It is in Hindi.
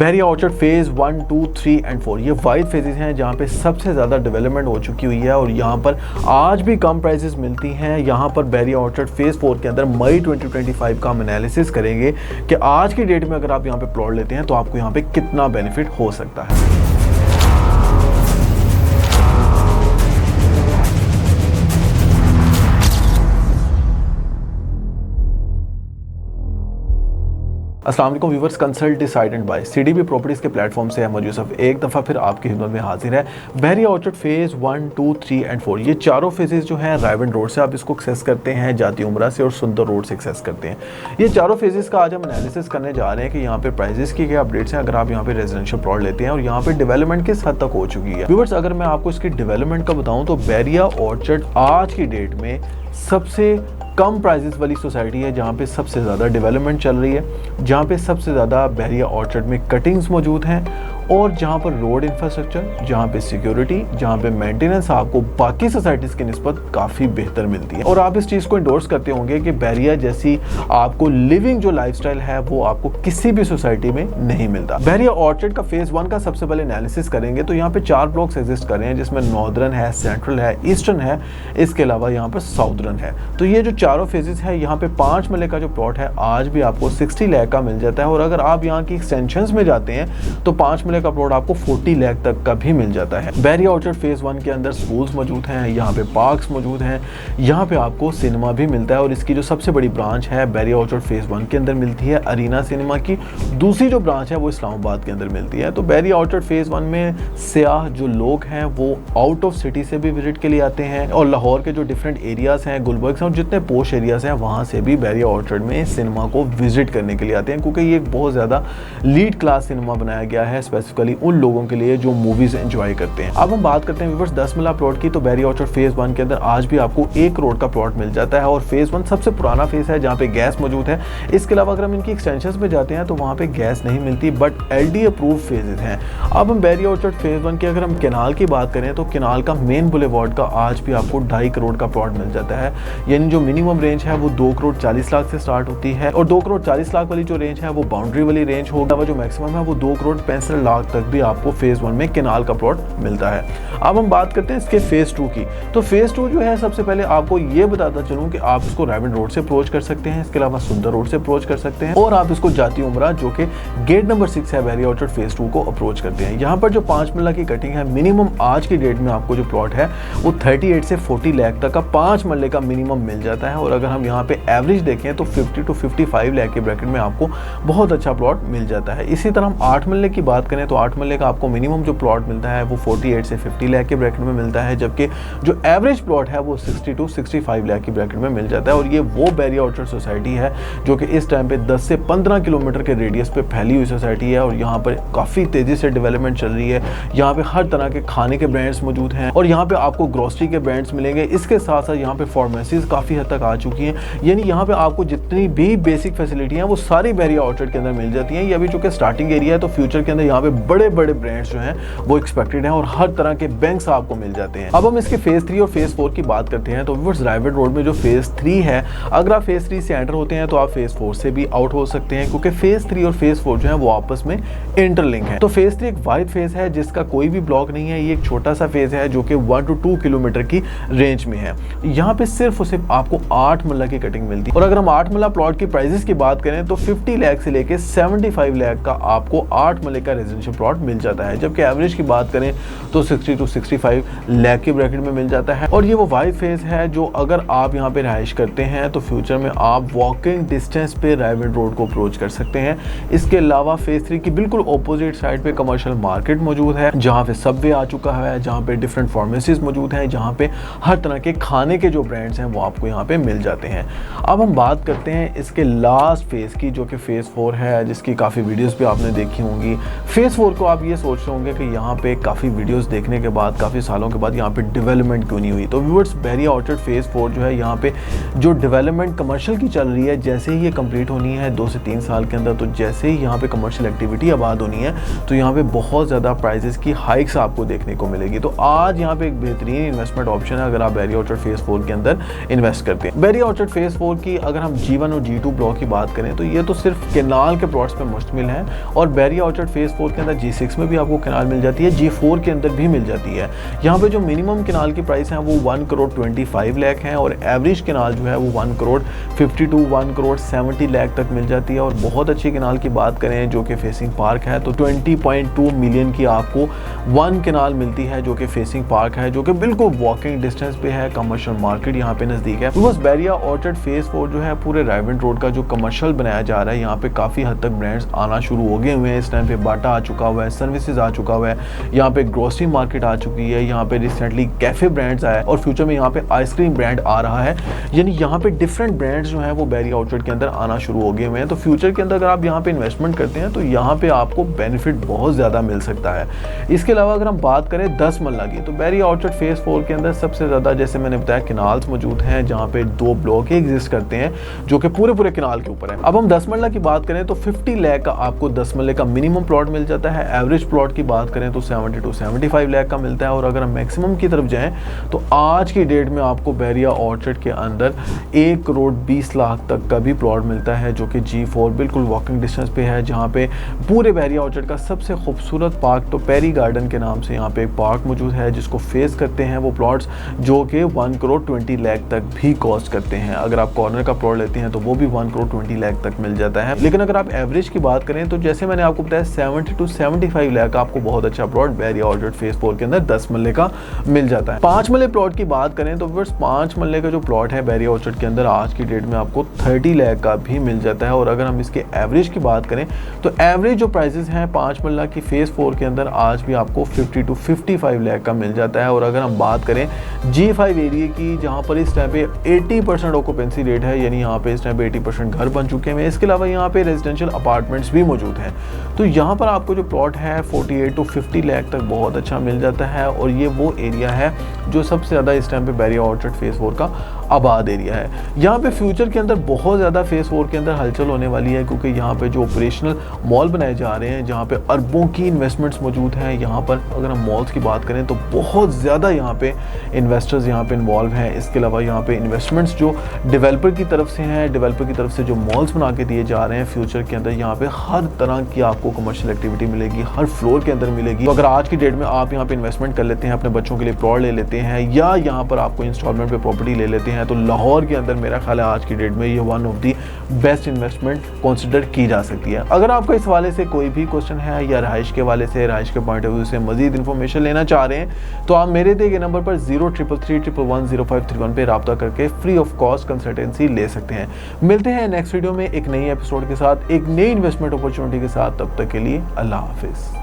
बहरिया ऑर्चर्ड फेज़ 1, 2, 3 एंड 4 ये वाइड फेजेस हैं जहाँ पे सबसे ज़्यादा डेवलपमेंट हो चुकी हुई है और यहाँ पर आज भी कम प्राइसेस मिलती हैं। यहाँ पर बहरिया ऑर्चर्ड फेज़ 4 के अंदर मई 2025 का हम एनालिसिस करेंगे कि आज की डेट में अगर आप यहाँ पे प्लॉट लेते हैं तो आपको यहाँ पे कितना बेनिफिट हो सकता है। अस्सलाम वालेकुम viewers, consult decide and buy CDB properties के प्लेटफॉर्म से अहमद यूसुफ एक दफ़ा फिर आपकी खिदमत में हाजिर है। बहरिया ऑर्चर्ड फेज़ 1, 2, 3 एंड 4 ये चारों फेजेस जो हैं रायवन रोड से आप इसको एक्सेस करते हैं, जाती उमरा से और सुंदर रोड से एक्सेस करते हैं। ये चारों फेजेस का आज हम एनालिसिस करने जा रहे हैं कि यहाँ पे प्राइजेस की क्या अपडेट्स हैं अगर आप यहाँ पे रेजिडेंशियल प्लॉट लेते हैं और यहाँ पे डेवलपमेंट किस हद तक हो चुकी है। व्यूवर्स, अगर मैं आपको इसकी डेवलपमेंट का बताऊँ तो बहरिया ऑर्चर्ड आज की डेट में सबसे कम प्राइजेस वाली सोसाइटी है जहाँ पे सबसे ज़्यादा डेवलपमेंट चल रही है, जहाँ पे सबसे ज़्यादा बहरिया ऑर्चर्ड में कटिंग्स मौजूद हैं और जहाँ पर रोड इंफ्रास्ट्रक्चर, जहाँ पे सिक्योरिटी, जहाँ पे मेंटेनेंस आपको बाकी सोसाइटीज़ की निस्बत काफ़ी बेहतर मिलती है। और आप इस चीज़ को इंडोर्स करते होंगे कि बहरिया जैसी आपको लिविंग जो लाइफस्टाइल है वो आपको किसी भी सोसाइटी में नहीं मिलता। बहरिया ऑर्चर्ड का फेज़ 1 का सबसे पहले एनालिसिस करेंगे तो यहाँ पे 4 ब्लॉक्स एग्जिस्ट कर रहे हैं जिसमें नॉर्दर्न है, सेंट्रल है, ईस्टर्न है, इसके अलावा यहाँ पर साउदर्न है। तो ये जो चारों फेजेस है यहाँ पे 5 मरले का जो प्लॉट है आज भी आपको 60 लाख का मिल जाता है और अगर आप यहाँ की एक्सटेंशंस में जाते हैं तो 5 मरले का प्लॉट आपको 40 लाख तक का भी मिल जाता है। बहरिया ऑर्चर्ड फेज 1 के अंदर स्कूल्स मौजूद हैं, यहाँ पे पार्क्स मौजूद हैं, यहाँ पे आपको सिनेमा भी मिलता है और इसकी जो सबसे बड़ी ब्रांच है बहरिया ऑर्चर्ड फेज 1 के अंदर मिलती है अरीना सिनेमा की। दूसरी जो ब्रांच है वो इस्लामाबाद के अंदर मिलती है। तो बहरिया ऑर्चर्ड फेज 1 में सियाह जो लोग हैं वो आउट ऑफ सिटी से भी विजिट के लिए आते हैं और लाहौर के जो डिफरेंट एरियाज हैं, गुलबर्ग और जितने पोश एरियाज हैं वहाँ से भी बहरिया ऑर्चर्ड में सिनेमा को विजिट करने के लिए आते हैं क्योंकि ये एक बहुत ज़्यादा लीड क्लास सिनेमा बनाया गया है स्पेसिफिकली उन लोगों के लिए जो मूवीज एंजॉय करते हैं। अब हम बात करते हैं व्यूअर्स 10 मरला प्लॉट की। तो बहरिया ऑर्चर्ड फेज 1 के अंदर आज भी आपको 1 करोड़ का प्लॉट मिल जाता है और फेज 1 सबसे पुराना फेज है जहाँ पे गैस मौजूद है। इसके अलावा अगर हम इनकी एक्सटेंशंस में जाते हैं तो वहाँ पे गैस नहीं मिलती बट LD अप्रूव फेजेस हैं। अब हम बहरिया ऑर्चर्ड फेज 1 की अगर हम केनाल की बात करें तो केनाल का मेन बुलेवार्ड का आज भी आपको 2.5 करोड़ का प्लॉट मिल जाता है। यानी जो मिनिमम रेंज है वो 2 करोड़ 40 लाख से स्टार्ट होती है और 2 करोड़ 40 लाख वाली जो रेंज है वो बाउंड्री वाली रेंज होगा। जो मैक्सिमम है वो 2 करोड़ 65 लाख तक भी आपको फेज 1 में केनाल का प्लॉट मिलता है। अब हम बात करते हैं इसके फेज 2 की। तो फेज 2 जो है सबसे पहले आपको ये बताता चलूं कि आप इसको रायवन रोड से अप्रोच कर सकते हैं, इसके अलावा सुंदर रोड से अप्रोच कर सकते हैं और आप इसको जाती उमरा जो कि गेट नंबर 6 है बहरिया ऑर्चर्ड फेज 2 को अप्रोच करते हैं। यहाँ पर जो 5 मरला की कटिंग है मिनिमम आज की डेट में आपको जो प्लॉट है वो 38 से 40 लाख तक का 5 मरले का मिनिमम मिल जाता है और अगर हम यहाँ पे एवरेज देखें तो 50 to 55 लाख के ब्रैकेट में आपको बहुत अच्छा प्लॉट मिल जाता है। इसी तरह हम 8 मरले की बात करें तो 8 मरले का आपको मिनिमम जो प्लॉट मिलता है वो 48 से 50 लाख के ब्रैकेट में मिलता है जबकि जो एवरेज प्लॉट है वो 60 to 65 लाख की ब्रैकेट में मिल जाता है। और ये वो बहरिया ऑर्चर्ड सोसाइटी है जो कि इस टाइम पे 10 से 15 किलोमीटर के रेडियस पे फैली हुई सोसाइटी है और यहाँ पर काफ़ी तेज़ी से डेवलपमेंट चल रही है। यहाँ पे हर तरह के खाने के ब्रांड्स मौजूद हैं और यहाँ पे आपको ग्रोसरी के ब्रांड्स मिलेंगे। इसके साथ साथ यहाँ पे फार्मेसीज काफ़ी हद तक आ चुकी हैं, यानी यहाँ पे आपको जितनी भी बेसिक फैसिलिटी हैं वो सारी बहरिया ऑर्चर्ड के अंदर मिल जाती हैं। ये अभी चूँकि स्टार्टिंग एरिया है तो फ्यूचर के अंदर यहाँ पे बड़े बड़े ब्रांड्स जो हैं वो एक्सपेक्टेड हैं और हर तरह के बैंक्स आपको मिल जाते हैं। अब हम इसके फेज 3 और फेज 4 की बात करते हैं तो व्यूअर्स रायवन रोड में जो फेज 3 है अगर आप फेज 3 से एंटर होते हैं तो आप फेज 4 से भी आउट हो सकते हैं क्योंकि फेज 3 और फेज 4 जो है वो आपस में इंटरलिंक है। तो फेज 3 एक वाइड फेज है जिसका कोई भी ब्लॉक नहीं है, ये एक छोटा सा फेज है जो कि 1 to 2 किलोमीटर की रेंज में है। यहाँ पे सिर्फ और सिर्फ आपको 8 मरला की कटिंग मिलती है और अगर हम 8 मरला प्लॉट की प्राइसेस की बात करें तो 50 लाख से लेके 75 लाख का आपको 8 मरले का रेजिडेंशियल प्लॉट मिल जाता है जबकि एवरेज की बात करें तो 60 to 65 लाख के ब्रैकेट में मिल जाता है। और ये वो वाइड फेज है जो अगर आप यहाँ पे रहाइश करते हैं तो फ्यूचर में आप वॉकिंग डिस्टेंस पे रायवन रोड को अप्रोच कर सकते हैं। इसके अलावा फेज 3 की बिल्कुल ऑपोजिट साइड पे कमर्शियल मार्केट मौजूद है जहाँ पे सबवे आ चुका है, जहाँ पे डिफरेंट फार्मेसीज मौजूद हैं, जहाँ पे हर तरह के खाने के जो ब्रांड्स हैं वो आपको यहाँ पे मिल जाते हैं। अब हम बात करते हैं इसके लास्ट फेज की जो कि फेज 4 है जिसकी काफ़ी वीडियोज़ भी आपने देखी होंगी। फेज फेज़ 4 को आप ये सोच रहे होंगे कि यहाँ पे काफ़ी वीडियोस देखने के बाद, काफ़ी सालों के बाद यहाँ पे डेवलपमेंट क्यों नहीं हुई। तो व्यूअर्स, बहरिया ऑर्चर्ड फेज़ 4 जो है यहाँ पे जो डेवलपमेंट कमर्शियल की चल रही है, जैसे ही ये कंप्लीट होनी है 2 से 3 साल के अंदर, तो जैसे ही यहाँ पे कमर्शियल एक्टिविटी आबाद होनी है तो यहाँ पे बहुत ज़्यादा प्राइजेस की हाइक्स आपको देखने को मिलेगी। तो आज यहाँ पे एक बेहतरीन इन्वेस्टमेंट ऑप्शन है अगर आप बहरिया ऑर्चर्ड फेज़ 4 के अंदर इन्वेस्ट करते हैं। बहरिया ऑर्चर्ड फेज़ 4 की अगर हम G1 और G2 ब्लॉक की बात करें तो ये तो सिर्फ केनाल के प्लॉट्स पे मुश्तमिल है, और बहरिया ऑर्चर्ड फेज़ 4 के अंदर G6 में भी आपको केनाल मिल जाती है, G4 के अंदर भी मिल जाती है। यहाँ पे जो मिनिमम केनाल की प्राइस है वो 1 करोड़ 25 लाख है, और एवरेज केनाल जो है वो 1 करोड़ 52 1 करोड़ 70 लाख तक मिल जाती है। और बहुत अच्छी केनाल की बात करें जो कि फेसिंग पार्क है तो 20.2 मिलियन की आपको 1 केनाल मिलती है जो कि फेसिंग पार्क है, जो कि बिल्कुल वॉकिंग डिस्टेंस पे है, कमर्शियल मार्केट यहाँ पे नज़दीक है। बस बहरिया ऑर्चर्ड फेज़ 4 जो है पूरे रायवेंट रोड का जो कमर्शियल बनाया जा रहा है, यहाँ पे काफ़ी हद तक ब्रांड्स आना शुरू हो गए हुए हैं। इस टाइम पे बाटा आ चुका हुआ है, सर्विसेज आ चुका हुआ है, यहाँ पे ग्रोसरी मार्केट आ चुकी है, यहाँ पे रिसेंटली कैफे ब्रांड्स आया और फ्यूचर में यहाँ पे आइसक्रीम ब्रांड आ रहा है। यानी यहाँ पे डिफरेंट ब्रांड्स जो हैं वो बहरिया ऑर्चर्ड के अंदर आना शुरू हो गए हुए हैं। तो फ्यूचर के अंदर अगर आप यहाँ पे इन्वेस्टमेंट करते हैं तो यहाँ पे आपको बेनिफिट बहुत ज़्यादा मिल सकता है। इसके अलावा अगर हम बात करें 10 मरला की, तो बहरिया ऑर्चर्ड फेज़ 4 के अंदर सबसे ज़्यादा, जैसे मैंने बताया, केनाल्स मौजूद हैं जहाँ पे 2 ब्लॉक एग्जिस्ट करते हैं जो कि पूरे केनाल के ऊपर है। अब हम 10 मरला की बात करें तो 50 लाख का आपको 10 मरले का मिनिमम प्लॉट मिल जाता है। एवरेज प्लॉट की बात करें तो 70 to 75 लाख का मिलता है। और अगर हम मैक्सिमम की तरफ जाएं तो आज की डेट में आपको बहरिया ऑर्चर्ड के अंदर 1 करोड़ 20 लाख तक का भी प्लॉट मिलता है जो कि G4 बिल्कुल वॉकिंग डिस्टेंस पे है, जहाँ पे पूरे बहरिया ऑर्चर्ड का सबसे खूबसूरत पार्क तो पेरी गार्डन के नाम से यहाँ पे एक पार्क मौजूद है जिसको फेस करते हैं वो प्लॉट्स जो कि 1 करोड़ 20 लाख तक भी कॉस्ट करते हैं। अगर आप कॉर्नर का प्लॉट लेते हैं तो वो भी 1 करोड़ 20 लाख तक मिल जाता है। लेकिन अगर आप एवरेज की बात करें तो जैसे मैंने आपको बताया 70 to 75 लाख का आपको बहुत अच्छा प्लॉट बहरिया ऑर्चर्ड फेज़ 4 के अंदर 10 मरले का मिल जाता है। 5 मरले प्लॉट की बात करें तो बस 5 मरले का जो प्लॉट है बहरिया ऑर्चर्ड के अंदर आज की डेट में आपको 30 लाख का भी मिल जाता है। और अगर हम इसके एवरेज की बात करें तो एवरेज जो प्राइसेस हैं 5 मरला की फेज़ 4 के अंदर आज भी आपको 50 to 55 लाख का मिल जाता है। और अगर हम बात करें G5 एरिया की, जहाँ पर इस टाइम पे 80% ऑक्यूपेंसी रेट है, यानी यहाँ पे इस टाइम पे 80% घर बन चुके हैं। इसके अलावा यहाँ पे रेजिडेंशियल अपार्टमेंट्स भी मौजूद हैं। तो यहाँ पर आपको जो प्लॉट है 48 to 50 लाख तक बहुत अच्छा मिल जाता है। और ये वो एरिया है जो सबसे ज़्यादा इस टाइम पे बहरिया ऑर्चर्ड फेज़ 4 का आबाद एरिया है। यहाँ पे फ्यूचर के अंदर बहुत ज़्यादा फेज़ 4 के अंदर हलचल होने वाली है, क्योंकि यहाँ पे जो ऑपरेशनल मॉल बनाए जा रहे हैं जहाँ पे अरबों की इन्वेस्टमेंट्स मौजूद हैं। यहाँ पर अगर हम मॉल्स की बात करें तो बहुत ज़्यादा यहाँ पे इन्वेस्टर्स यहाँ पे इन्वॉल्व हैं। इसके अलावा यहाँ पे इन्वेस्टमेंट्स जो डेवलपर की तरफ से हैं, डेवलपर की तरफ से जो मॉल्स बना के दिए जा रहे हैं फ्यूचर के अंदर, यहाँ पे हर तरह की आपको कमर्शियल एक्टिविटी मिलेगी, हर फ्लोर के अंदर मिलेगी। तो अगर आज की डेट में आप यहाँ पे इन्वेस्टमेंट कर लेते हैं, अपने बच्चों के लिए प्लॉट ले लेते हैं या यहाँ पर आपको इंस्टॉलमेंट पे प्रॉपर्टी ले लेते हैं, तो लाहौर के अंदर मेरा ख्याल है आज की डेट में ये one of the best investment consider की जा सकती है। अगर आपको इस हवाले से कोई भी क्वेश्चन है या रहाइश के हवाले से, रहाइश के पॉइंट ऑफ व्यू से मजीद इन्फॉर्मेशन लेना चाह रहे हैं तो आप मेरे दिए गए नंबर पर 0333110531 पे रब्ता करके फ्री ऑफ कॉस्ट कंसल्टेंसी ले सकते हैं। मिलते हैं नेक्स्ट वीडियो में एक नई एपिसोड के साथ, एक नई इन्वेस्टमेंट अपॉर्चुनिटी के साथ। तब तक के लिए अल्लाह हाफिज़।